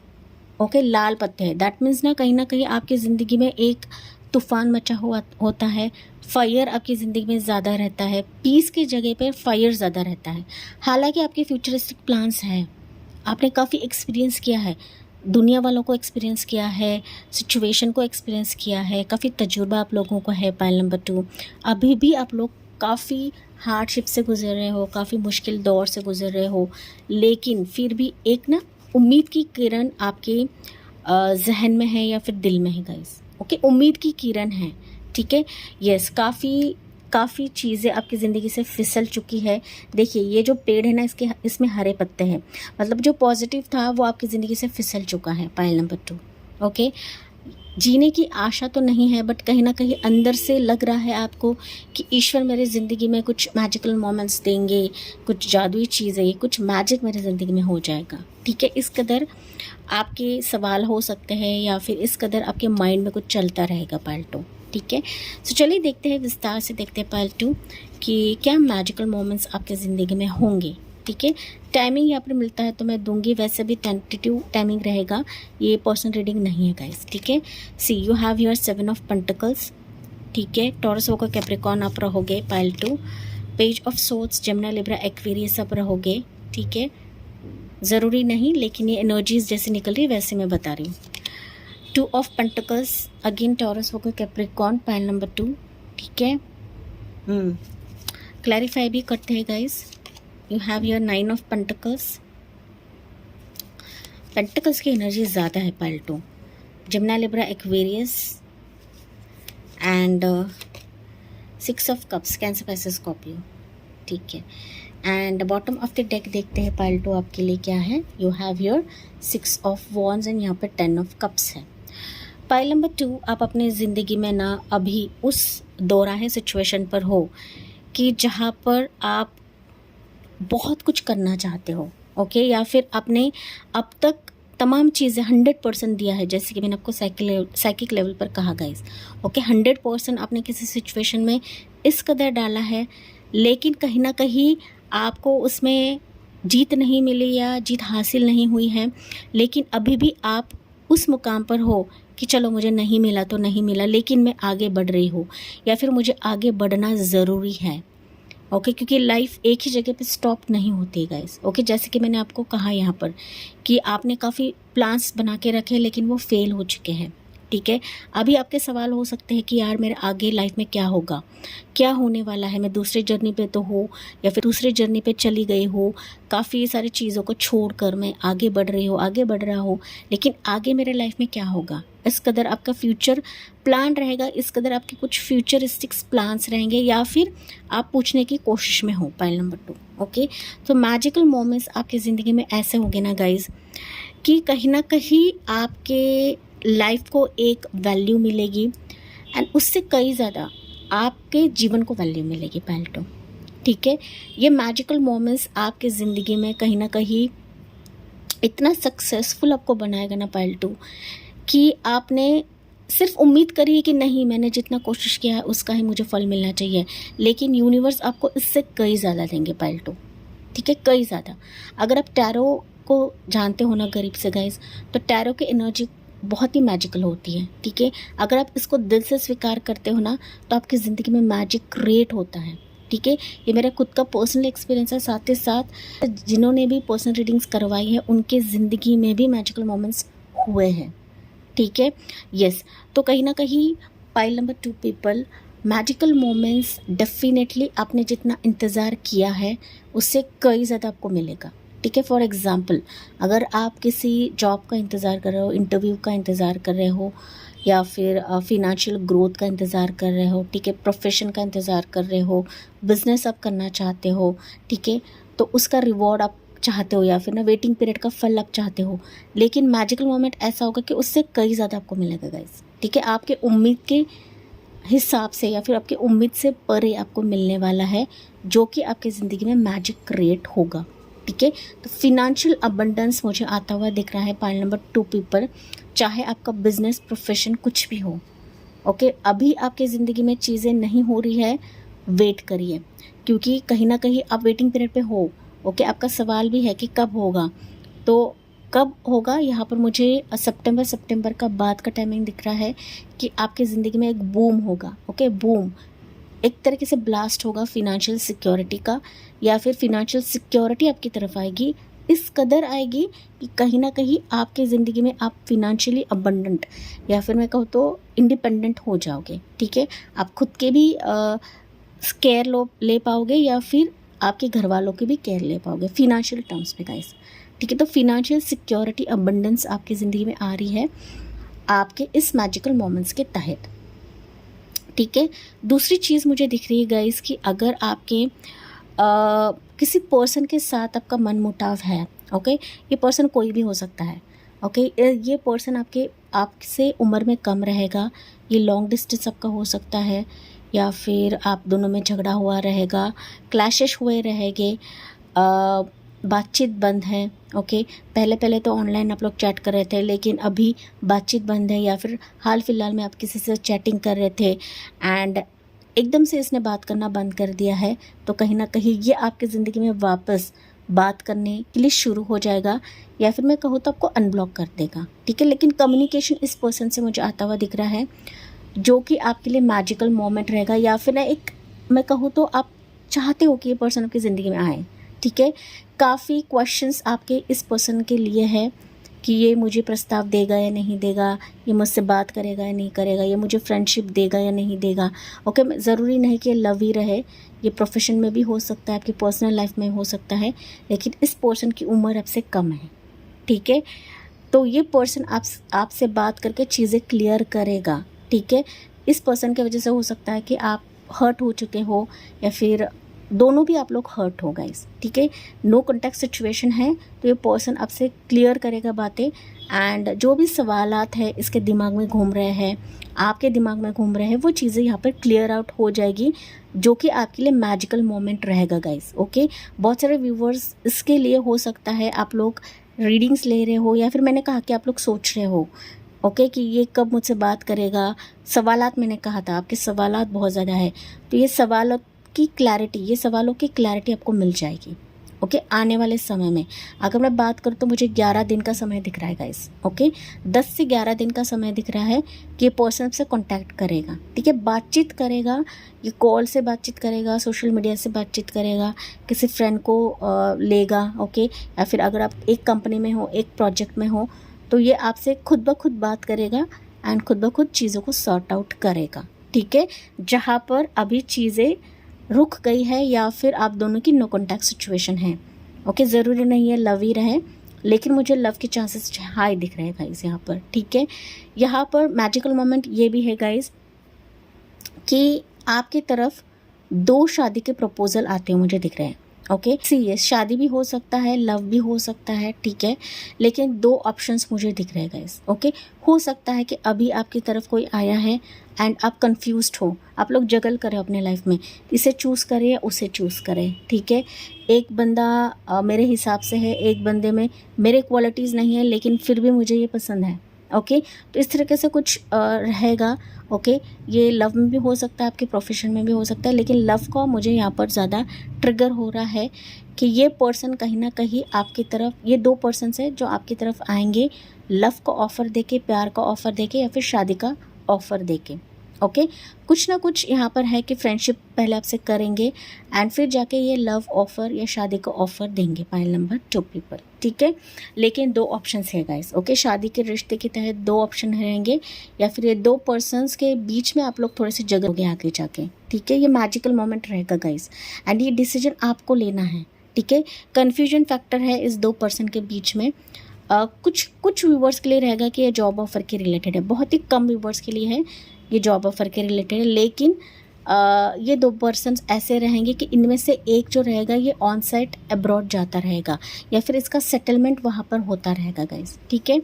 ओके, लाल पत्ते हैं। दैट मीन्स ना कहीं आपकी ज़िंदगी में एक तूफान मचा हुआ होता है, फायर आपकी ज़िंदगी में ज़्यादा रहता है, पीस की जगह पे फायर ज़्यादा रहता है। हालांकि आपके फ्यूचरिस्टिक प्लान्स हैं, आपने काफ़ी एक्सपीरियंस किया है, दुनिया वालों को एक्सपीरियंस किया है, सिचुएशन को एक्सपीरियंस किया है, काफ़ी तजुर्बा आप लोगों को है पाइल नंबर 2। अभी भी आप लोग काफ़ी हार्डशिप से गुजर रहे हो, काफ़ी मुश्किल दौर से गुजर रहे हो, लेकिन फिर भी एक ना उम्मीद की किरण आपके जहन में है या फिर दिल में है गाइस, ओके। उम्मीद की किरण है, ठीक है। यस, काफ़ी चीज़ें आपकी ज़िंदगी से फिसल चुकी है। देखिए ये जो पेड़ है ना इसमें हरे पत्ते हैं, मतलब जो पॉजिटिव था वो आपकी ज़िंदगी से फिसल चुका है पाइल नंबर 2, ओके। जीने की आशा तो नहीं है, बट कहीं ना कहीं अंदर से लग रहा है आपको कि ईश्वर मेरी ज़िंदगी में कुछ मैजिकल मोमेंट्स देंगे, कुछ जादुई चीज़ें, कुछ मैजिक मेरी ज़िंदगी में हो जाएगा, ठीक है। इस कदर आपके सवाल हो सकते हैं, या फिर इस कदर आपके माइंड में कुछ चलता रहेगा पाइल 2, ठीक है। सो चलिए देखते हैं, विस्तार से देखते हैं पाइल 2 कि क्या मैजिकल मोमेंट्स आपके ज़िंदगी में होंगे, ठीक है। टाइमिंग यहाँ पर मिलता है तो मैं दूंगी, वैसे भी टेंटेटिव टाइमिंग रहेगा, ये पर्सनल रीडिंग नहीं है गाइस, ठीक है। See you have your 7 of pentacles, ठीक है। टॉरस होकर कैप्रिकॉर्न आप रहोगे pile 2। Page of swords, Gemini, Libra, Aquarius आप रहोगे, ठीक है। ज़रूरी नहीं, लेकिन ये एनर्जीज जैसे निकल रही है वैसे मैं बता रही हूँ। 2 ऑफ पेंटिकल्स, अगेन टॉरस होकर कैप्रिकॉर्न पाइल नंबर 2, ठीक है। क्लैरिफाई भी करते हैं guys. You have your 9 of pentacles, pentacles की एनर्जी ज़्यादा है pile 2। Gemini, Libra, Aquarius and 6 of cups, cancer, Pisces, Scorpio, ठीक है। And bottom of the deck देखते हैं पाइल 2 आपके लिए क्या है। You have your 6 of wands and यहाँ पर 10 ऑफ कप्स है। पाइल नंबर 2, आप अपनी ज़िंदगी में ना अभी उस दोराहे सिचुएशन पर हो कि जहाँ पर आप बहुत कुछ करना चाहते हो, ओके, या फिर आपने अब तक तमाम चीज़ें 100% दिया है, जैसे कि मैंने आपको साइकिक लेवल पर कहा गाइस, ओके। 100% आपने किसी सिचुएशन में इस कदर डाला है, लेकिन कहीं ना कहीं आपको उसमें जीत नहीं मिली या जीत हासिल नहीं हुई है, लेकिन अभी भी आप उस मुकाम पर हो कि चलो मुझे नहीं मिला तो नहीं मिला, लेकिन मैं आगे बढ़ रही हूँ, या फिर मुझे आगे बढ़ना ज़रूरी है, ओके। क्योंकि लाइफ एक ही जगह पे स्टॉप नहीं होती गाइस, ओके। जैसे कि मैंने आपको कहा यहाँ पर कि आपने काफ़ी प्लान्स बना के रखे, लेकिन वो फेल हो चुके हैं, ठीक है। अभी आपके सवाल हो सकते हैं कि यार मेरे आगे लाइफ में क्या होगा, क्या होने वाला है, मैं दूसरे जर्नी पे तो हूँ या फिर दूसरे जर्नी पे चली गई हूँ, काफ़ी सारी चीज़ों को छोड़कर मैं आगे बढ़ रही हूँ, आगे बढ़ रहा हूँ, लेकिन आगे मेरे लाइफ में क्या होगा, इस कदर आपका फ्यूचर प्लान रहेगा, इस कदर आपके कुछ फ्यूचरिस्टिक्स प्लान्स रहेंगे, या फिर आप पूछने की कोशिश में हो। Pile number 2, okay. तो मैजिकल मोमेंट्स आपकी ज़िंदगी में ऐसे होंगे ना गाइज कि कहीं ना कहीं आपके लाइफ को एक वैल्यू मिलेगी एंड उससे कई ज़्यादा आपके जीवन को वैल्यू मिलेगी। पाइल 2, ठीक है। ये मैजिकल मोमेंट्स आपके ज़िंदगी में कहीं ना कहीं इतना सक्सेसफुल आपको बनाएगा ना पाइल 2, कि आपने सिर्फ उम्मीद करी है कि नहीं, मैंने जितना कोशिश किया है उसका ही मुझे फल मिलना चाहिए, लेकिन यूनिवर्स आपको इससे कई ज़्यादा देंगे पाइल 2, ठीक है, कई ज़्यादा। अगर आप टैरो को जानते हो ना गरीब से गाइस, तो टैरो की एनर्जी बहुत ही मैजिकल होती है, ठीक है। अगर आप इसको दिल से स्वीकार करते हो ना, तो आपकी ज़िंदगी में मैजिक क्रिएट होता है, ठीक है। ये मेरा खुद का पर्सनल एक्सपीरियंस है, साथ ही साथ जिन्होंने भी पर्सनल रीडिंग्स करवाई है उनके ज़िंदगी में भी मैजिकल मोमेंट्स हुए हैं, ठीक है। यस, तो कहीं ना कहीं pile number 2 people, magical moments definitely आपने जितना इंतज़ार किया है उससे कई ज़्यादा आपको मिलेगा, ठीक है। फॉर एग्ज़ाम्पल, अगर आप किसी जॉब का इंतज़ार कर रहे हो, इंटरव्यू का इंतज़ार कर रहे हो, या फिर फिनेंशियल ग्रोथ का इंतज़ार कर रहे हो, ठीक है, प्रोफेशन का इंतज़ार कर रहे हो, बिज़नेस आप करना चाहते हो, ठीक है, तो उसका रिवॉर्ड आप चाहते हो, या फिर ना वेटिंग पीरियड का फल आप चाहते हो, लेकिन मैजिकल मोमेंट ऐसा होगा कि उससे कई ज़्यादा आपको मिलेगा गाइस, ठीक है। आपके उम्मीद के हिसाब से या फिर आपकी उम्मीद से परे आपको मिलने वाला है, जो कि आपकी ज़िंदगी में मैजिक क्रिएट होगा, ठीक है। तो फिनेंशियल अबंडेंस मुझे आता हुआ दिख रहा है पाइल नंबर 2 पीपल, चाहे आपका बिजनेस प्रोफेशन कुछ भी हो, ओके। अभी आपकी ज़िंदगी में चीज़ें नहीं हो रही है, वेट करिए, क्योंकि कहीं ना कहीं आप वेटिंग पीरियड पे हो, ओके। आपका सवाल भी है कि कब होगा, तो कब होगा, यहाँ पर मुझे सितंबर का बाद का टाइमिंग दिख रहा है कि आपकी ज़िंदगी में एक बूम होगा, ओके। बूम एक तरीके से ब्लास्ट होगा फिनेंशियल सिक्योरिटी का, या फिर फिनेंशियल सिक्योरिटी आपकी तरफ आएगी, इस कदर आएगी कि कहीं ना कहीं आपकी ज़िंदगी में आप फिनेंशियली अबंडेंट, या फिर मैं कहूँ तो इंडिपेंडेंट हो जाओगे, ठीक है। आप खुद के भी केयर ले पाओगे, या फिर आपके घर वालों की भी केयर ले पाओगे फिनेंशियल टर्म्स में गाइस, ठीक है। तो फिनेंशियल सिक्योरिटी अबंडेंस आपकी ज़िंदगी में आ रही है आपके इस मैजिकल मोमेंट्स के तहत, ठीक है। दूसरी चीज़ मुझे दिख रही है गाइस कि अगर आपके किसी पर्सन के साथ आपका मन मुटाव है, ओके, ये पर्सन कोई भी हो सकता है, ओके। ये पर्सन आपसे उम्र में कम रहेगा, ये लॉन्ग डिस्टेंस आपका हो सकता है, या फिर आप दोनों में झगड़ा हुआ रहेगा, क्लैशेस हुए रहेंगे, बातचीत बंद है, ओके। पहले तो ऑनलाइन आप लोग चैट कर रहे थे, लेकिन अभी बातचीत बंद है, या फिर हाल फिलहाल में आप किसी से चैटिंग कर रहे थे एंड एकदम से इसने बात करना बंद कर दिया है, तो कहीं ना कहीं ये आपकी ज़िंदगी में वापस बात करने के लिए शुरू हो जाएगा, या फिर मैं कहूँ तो आपको अनब्लॉक कर देगा, ठीक है। लेकिन कम्युनिकेशन इस पर्सन से मुझे आता हुआ दिख रहा है, जो कि आपके लिए मैजिकल मोमेंट रहेगा, या फिर ना एक मैं कहूँ तो आप चाहते हो कि ये पर्सन आपकी ज़िंदगी में आए, ठीक है। काफ़ी क्वेश्चंस आपके इस पर्सन के लिए है कि ये मुझे प्रस्ताव देगा या नहीं देगा, ये मुझसे बात करेगा या नहीं करेगा, ये मुझे फ्रेंडशिप देगा या नहीं देगा, ओके। ज़रूरी नहीं कि लव ही रहे, ये प्रोफेशन में भी हो सकता है, आपकी पर्सनल लाइफ में हो सकता है, लेकिन इस पर्सन की उम्र आपसे कम है, ठीक है। तो ये पर्सन आपसे बात करके चीज़ें क्लियर करेगा, ठीक है। इस पर्सन की वजह से हो सकता है कि आप हर्ट हो चुके हो, या फिर दोनों भी आप लोग हर्ट हो गाइस, ठीक है। नो कॉन्टैक्ट सिचुएशन है, तो ये पर्सन आपसे क्लियर करेगा बातें, एंड जो भी सवालात है इसके दिमाग में घूम रहे हैं, आपके दिमाग में घूम रहे हैं, वो चीज़ें यहाँ पर क्लियर आउट हो जाएगी, जो कि आपके लिए मैजिकल मोमेंट रहेगा गाइस, ओके। बहुत सारे व्यूवर्स इसके लिए हो सकता है आप लोग रीडिंग्स ले रहे हो, या फिर मैंने कहा कि आप लोग सोच रहे हो, ओके, कि ये कब मुझसे बात करेगा। सवालात मैंने कहा था आपके सवालात बहुत ज़्यादा है, तो ये सवालों की क्लैरिटी आपको मिल जाएगी, ओके, आने वाले समय में। अगर मैं बात करूँ तो मुझे 11 दिन का समय दिख रहा है गाइस, ओके। 10 से 11 दिन का समय दिख रहा है कि ये पर्सन से कांटेक्ट करेगा, ठीक है, बातचीत करेगा, ये कॉल से बातचीत करेगा, सोशल मीडिया से बातचीत करेगा, किसी फ्रेंड को लेगा, ओके। या फिर अगर आप एक कंपनी में हो, एक प्रोजेक्ट में हो, तो ये आपसे खुद ब खुद बात करेगा एंड खुद ब खुद चीज़ों को सॉर्ट आउट करेगा, ठीक है। जहाँ पर अभी चीज़ें रुक गई है या फिर आप दोनों की नो कॉन्टैक्ट सिचुएशन है, ओके, ज़रूरी नहीं है लव ही रहे, लेकिन मुझे लव के चांसेस हाई दिख रहे हैं गाइस यहाँ पर, ठीक है। यहाँ पर मैजिकल मोमेंट ये भी है गाइस कि आपकी तरफ 2 शादी के प्रपोजल आते हुए मुझे दिख रहे हैं, ओके। सीरियस शादी भी हो सकता है, लव भी हो सकता है, ठीक है, लेकिन 2 ऑप्शंस मुझे दिख रहे हैं गाइस, ओके। हो सकता है कि अभी आपकी तरफ कोई आया है एंड आप कंफ्यूज्ड हो, आप लोग जगल करें अपने लाइफ में, इसे चूज़ करें या उसे चूज़ करें, ठीक है। एक बंदा मेरे हिसाब से है, एक बंदे में मेरे क्वालिटीज़ नहीं है लेकिन फिर भी मुझे ये पसंद है, ओके। तो इस तरीके से कुछ रहेगा, ओके। ये लव में भी हो सकता है, आपके प्रोफेशन में भी हो सकता है, लेकिन लव का मुझे यहाँ पर ज़्यादा ट्रिगर हो रहा है कि ये पर्सन कहीं ना कहीं आपकी तरफ, ये 2 पर्सन्स हैं जो आपकी तरफ आएंगे लव का ऑफ़र देके, प्यार का ऑफ़र देके या फिर शादी का ऑफ़र देके, ओके। कुछ ना कुछ यहाँ पर है कि फ्रेंडशिप पहले आपसे करेंगे एंड फिर जाके ये लव ऑफ़र या शादी का ऑफ़र देंगे, पाइल नंबर 2 पीपल, ठीक है। लेकिन 2 ऑप्शंस है गाइस, ओके। शादी के रिश्ते के तहत 2 ऑप्शन रहेंगे या फिर ये 2 पर्सन्स के बीच में आप लोग थोड़े से जगोगे आगे जाके, ठीक है। ये मैजिकल मोमेंट रहेगा गाइस एंड ये डिसीजन आपको लेना है, ठीक है। कन्फ्यूजन फैक्टर है इस 2 पर्सन के बीच में। कुछ व्यूवर्स के लिए रहेगा कि ये जॉब ऑफ़र के रिलेटेड है, बहुत ही कम व्यूवर्स के लिए है ये जॉब ऑफ़र के रिलेटेड है, लेकिन ये 2 पर्सन्स ऐसे रहेंगे कि इनमें से एक जो रहेगा ये ऑन साइट अब्रॉड जाता रहेगा या फिर इसका सेटलमेंट वहाँ पर होता रहेगा गाइस, ठीक है।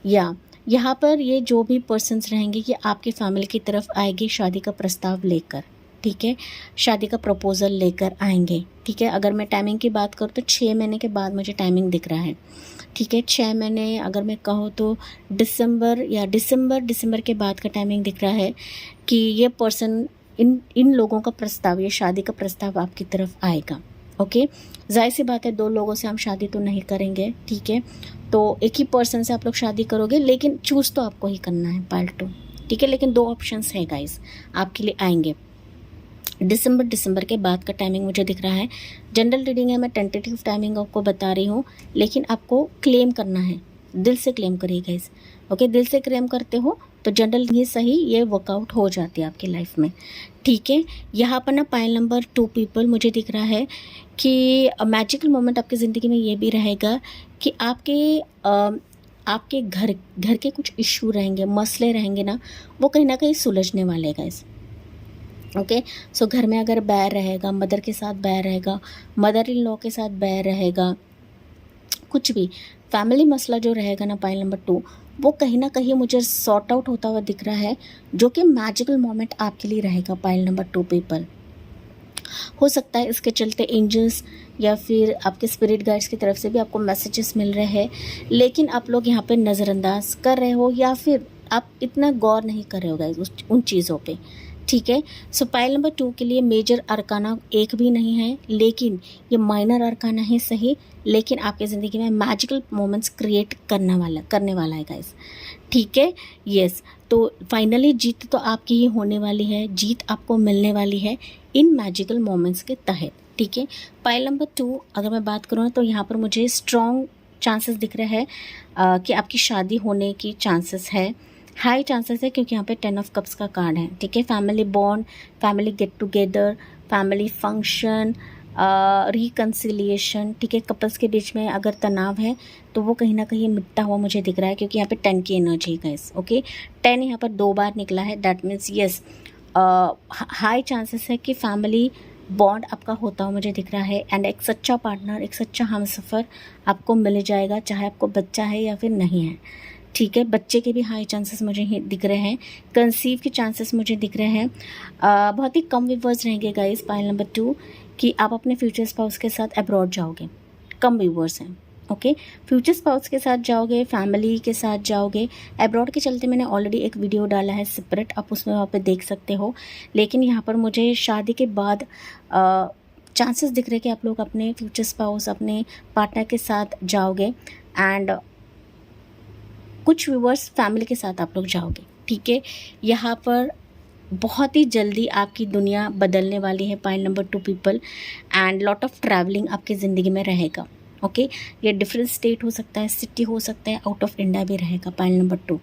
या यहाँ पर ये जो भी पर्सन्स रहेंगे ये आपकी फैमिली की तरफ आएगी शादी का प्रस्ताव लेकर, ठीक है, शादी का प्रपोज़ल लेकर आएंगे, ठीक है। अगर मैं टाइमिंग की बात करूँ तो 6 महीने के बाद मुझे टाइमिंग दिख रहा है, ठीक है। 6 महीने अगर मैं कहूँ तो दिसंबर के बाद का टाइमिंग दिख रहा है कि ये पर्सन इन लोगों का प्रस्ताव, ये शादी का प्रस्ताव आपकी तरफ आएगा, ओके। जाहिर सी बात है 2 लोगों से हम शादी तो नहीं करेंगे, ठीक है। तो एक ही पर्सन से आप लोग शादी करोगे, लेकिन चूज़ तो आपको ही करना है, पार्ट 2, ठीक है। लेकिन 2 ऑप्शंस है गाइस आपके लिए आएंगे। दिसंबर के बाद का टाइमिंग मुझे दिख रहा है। जनरल रीडिंग है, मैं टेंटेटिव टाइमिंग आपको बता रही हूँ, लेकिन आपको क्लेम करना है, दिल से क्लेम करिए गाइस, ओके। दिल से क्लेम करते हो तो जनरल ही सही ये वर्कआउट हो जाती है आपकी लाइफ में, ठीक है। यहाँ पर ना पाइल नंबर 2 पीपल मुझे दिख रहा है कि मैजिकल मोमेंट आपकी ज़िंदगी में ये भी रहेगा कि आपके घर के कुछ इशू रहेंगे, मसले रहेंगे ना, वो कहीं ना कहीं सुलझने वाले गाइस, ओके। सो घर में अगर बैर रहेगा, मदर के साथ बैर रहेगा, मदर इन लॉ के साथ बैर रहेगा, कुछ भी फैमिली मसला जो रहेगा ना पाइल नंबर 2, वो कहीं ना कहीं मुझे सॉर्ट आउट होता हुआ दिख रहा है, जो कि मैजिकल मोमेंट आपके लिए रहेगा पाइल नंबर 2 पीपल। हो सकता है इसके चलते एंजल्स या फिर आपके स्पिरिट गाइड्स की तरफ से भी आपको मैसेजेस मिल रहे हैं, लेकिन आप लोग यहाँ पे नज़रअंदाज कर रहे हो या फिर आप इतना गौर नहीं कर रहे हो गाइस उन चीज़ों पे, ठीक है। सो पाइल नंबर 2 के लिए मेजर अरकाना एक भी नहीं है, लेकिन ये माइनर अरकाना है सही, लेकिन आपकी ज़िंदगी में मैजिकल मोमेंट्स क्रिएट करने वाला है गाइस, ठीक है। यस, तो फाइनली जीत तो आपकी ही होने वाली है, जीत आपको मिलने वाली है इन मैजिकल मोमेंट्स के तहत, ठीक है। पाइल नंबर 2 अगर मैं बात करूँ तो यहाँ पर मुझे स्ट्रॉन्ग चांसेस दिख रहे हैं कि आपकी शादी होने की चांसेस है, हाई चांसेस है, क्योंकि यहाँ पे 10 ऑफ कप्स का कार्ड है, ठीक है। Family bond, family get together, family function, reconciliation, ठीक है। कपल्स के बीच में अगर तनाव है तो वो कहीं ना कहीं मिटता हुआ मुझे दिख रहा है, क्योंकि यहाँ पे 10 की एनर्जी है गाइस, ओके। 10 यहाँ पर 2 बार निकला है, that means yes high chances है कि फैमिली बॉन्ड आपका होता हुआ मुझे दिख रहा है एंड एक सच्चा पार्टनर, एक सच्चा हमसफ़र आपको मिल जाएगा, चाहे आपको बच्चा है या फिर नहीं है, ठीक है। बच्चे के भी हाई चांसेस मुझे दिख रहे हैं, कंसीव के चांसेस मुझे दिख रहे हैं। बहुत ही कम व्यूवर्स रहेंगे गाइस पाइल नंबर 2 कि आप अपने फ्यूचर स्पाउस के साथ अब्रॉड जाओगे, कम व्यूवर्स हैं, ओके। फ्यूचर स्पाउस के साथ जाओगे, फैमिली के साथ जाओगे, अब्रॉड के चलते मैंने ऑलरेडी एक वीडियो डाला है सेपरेट, आप उसमें वहाँ पे देख सकते हो। लेकिन यहाँ पर मुझे शादी के बाद चांसेस दिख रहे हैं कि आप लोग अपने फ्यूचर स्पाउस, अपने पार्टनर के साथ जाओगे एंड कुछ व्यूवर्स फैमिली के साथ आप लोग जाओगे, ठीक है। यहाँ पर बहुत ही जल्दी आपकी दुनिया बदलने वाली है pile number 2 people and lot of travelling आपकी ज़िंदगी में रहेगा, ओके। ये डिफरेंट स्टेट हो सकता है, सिटी हो सकता है, आउट ऑफ इंडिया भी रहेगा पाइल नंबर 2,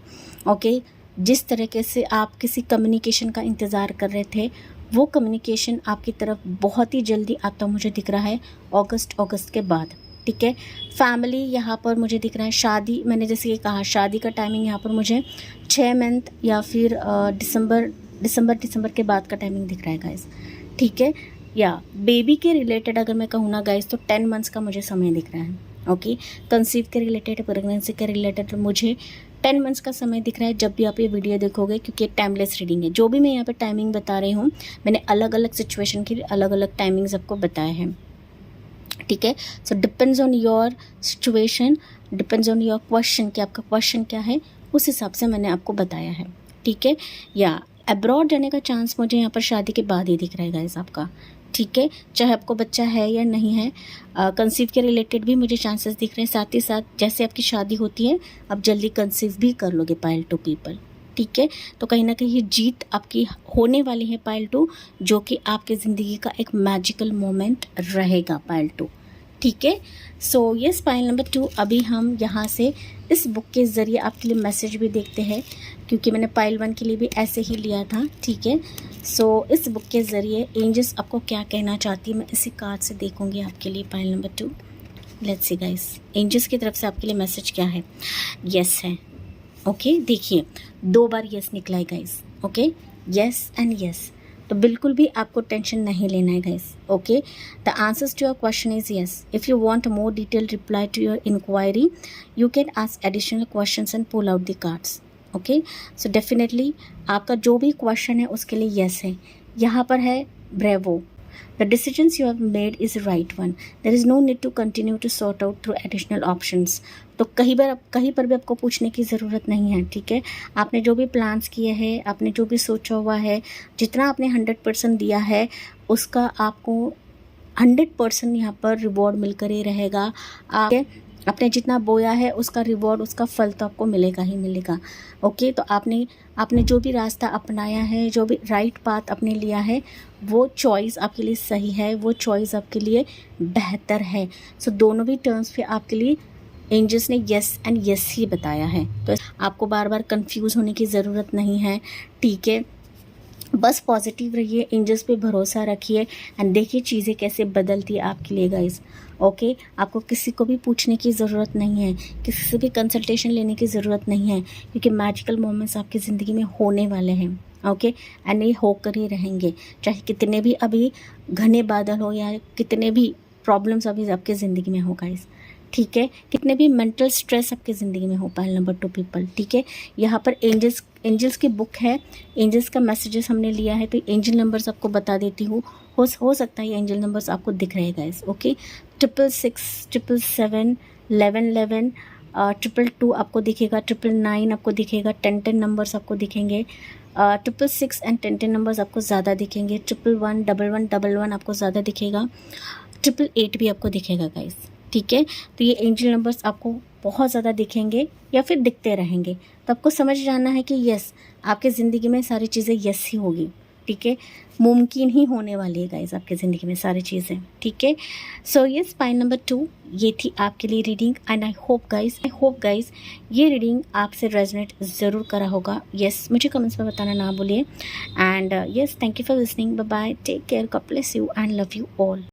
ओके। जिस तरीके से आप किसी कम्युनिकेशन का इंतज़ार कर रहे थे, वो कम्युनिकेशन आपकी तरफ बहुत ही जल्दी आता मुझे दिख रहा है अगस्त के बाद, ठीक है। फैमिली यहाँ पर मुझे दिख रहा है, शादी मैंने जैसे ये कहा शादी का टाइमिंग यहाँ पर मुझे 6 मंथ या फिर दिसंबर के बाद का टाइमिंग दिख रहा है गाइस, ठीक है। या बेबी के रिलेटेड अगर मैं कहूँ ना गाइस तो 10 मंथ्स का मुझे समय दिख रहा है, ओके। कंसीव के रिलेटेड, प्रेगनेंसी के रिलेटेड मुझे 10 मंथ्स का समय दिख रहा है जब भी आप ये वीडियो देखोगे, क्योंकि टाइमलेस रीडिंग है। जो भी मैं यहाँ पे टाइमिंग बता रही हूँ, मैंने अलग अलग सिचुएशन की अलग अलग टाइमिंग्स आपको बताए हैं, ठीक है। So depends on your situation, depends on your question कि आपका क्वेश्चन क्या है, उस हिसाब से मैंने आपको बताया है, ठीक है। या अब्रॉड जाने का चांस मुझे यहाँ पर शादी के बाद ही दिख रहा है गाइस आपका, ठीक है। चाहे आपको बच्चा है या नहीं है, कंसीव के रिलेटेड भी मुझे चांसेस दिख रहे हैं। साथ ही साथ जैसे आपकी शादी होती है, आप जल्दी कंसीव भी कर लोगे पाइल 2 पीपल, ठीक है। तो कहीं ना कहीं जीत आपकी होने वाली है पाइल 2, जो कि आपकी ज़िंदगी का एक मैजिकल मोमेंट रहेगा पाइल 2, ठीक है। सो यस, पाइल नंबर 2, अभी हम यहाँ से इस बुक के ज़रिए आपके लिए मैसेज भी देखते हैं, क्योंकि मैंने पाइल 1 के लिए भी ऐसे ही लिया था, ठीक है। सो इस बुक के ज़रिए एंजल्स आपको क्या कहना चाहती है, मैं इसी कार्ड से देखूंगी आपके लिए pile number 2। Let's see guys, angels की तरफ से आपके लिए मैसेज क्या है। यस है, ओके। देखिए 2 बार यस निकला है guys, okay, yes and yes. तो बिल्कुल भी आपको टेंशन नहीं लेना है guys, okay. The answers to your question is yes. If you want more detail reply to your inquiry, you can ask additional questions and pull out the cards, okay. So definitely आपका जो भी question है उसके लिए yes है। यहाँ पर है bravo, the decisions you have made is right one, there is no need to continue to sort out through additional options. तो कहीं पर भी आपको पूछने की ज़रूरत नहीं है, ठीक है। आपने जो भी प्लान्स किए हैं, आपने जो भी सोचा हुआ है, जितना आपने 100% दिया है, उसका आपको 100% यहाँ पर रिवॉर्ड मिलकर ही रहेगा। आपने जितना बोया है उसका रिवॉर्ड, उसका फल तो आपको मिलेगा ही मिलेगा, ओके। तो आपने जो भी रास्ता अपनाया है, जो भी राइट पाथ अपने लिया है, वो चॉइस आपके लिए सही है, वो चॉइस आपके लिए बेहतर है। सो दोनों भी टर्म्स पे आपके लिए एंजल्स ने यस एंड यस ही बताया है। तो आपको बार बार कंफ्यूज होने की ज़रूरत नहीं है, ठीक है। बस पॉजिटिव रहिए, एंजल्स पे भरोसा रखिए एंड देखिए चीज़ें कैसे बदलती है आपके लिए गाइस, ओके। आपको किसी को भी पूछने की ज़रूरत नहीं है, किसी से भी कंसल्टेशन लेने की ज़रूरत नहीं है, क्योंकि मैजिकल मोमेंट्स आपकी ज़िंदगी में होने वाले हैं, ओके। एंड ये होकर ही रहेंगे, चाहे कितने भी अभी घने बादल हो या कितने भी प्रॉब्लम्स अभी आपकी ज़िंदगी में हो गाइस, ठीक है। कितने भी मेंटल स्ट्रेस आपकी ज़िंदगी में हो पाइल नंबर 2 पीपल, ठीक है। यहाँ पर एंजल्स की बुक है, एंजल्स का मैसेजेस हमने लिया है, तो एंजल नंबर्स आपको बता देती हूँ। हो सकता है ये एंजल नंबर्स आपको दिख रहे गाइस, ओके। 666, 777, 1111, 222 आपको दिखेगा, 999 आपको दिखेगा, 1010 नंबर्स आपको दिखेंगे, 666 एंड 1010 नंबर्स आपको ज़्यादा दिखेंगे, 1111, 1111 आपको ज़्यादा दिखेगा, 888 भी आपको दिखेगा गाइस, ठीक है। तो ये एंजल नंबर्स आपको बहुत ज़्यादा दिखेंगे या फिर दिखते रहेंगे, तो आपको समझ जाना है कि यस, आपके ज़िंदगी में सारी चीज़ें यस ही होगी, ठीक है। मुमकिन ही होने वाली है गाइस आपकी ज़िंदगी में सारी चीज़ें, ठीक है। सो यस, पाइल नंबर 2 ये थी आपके लिए reading and I hope guys ये रीडिंग आपसे रेजोनेट ज़रूर करा होगा। यस, मुझे कमेंट्स में बताना ना भूलिए and yes, thank you for listening, bye bye, take care, God bless you and love you all.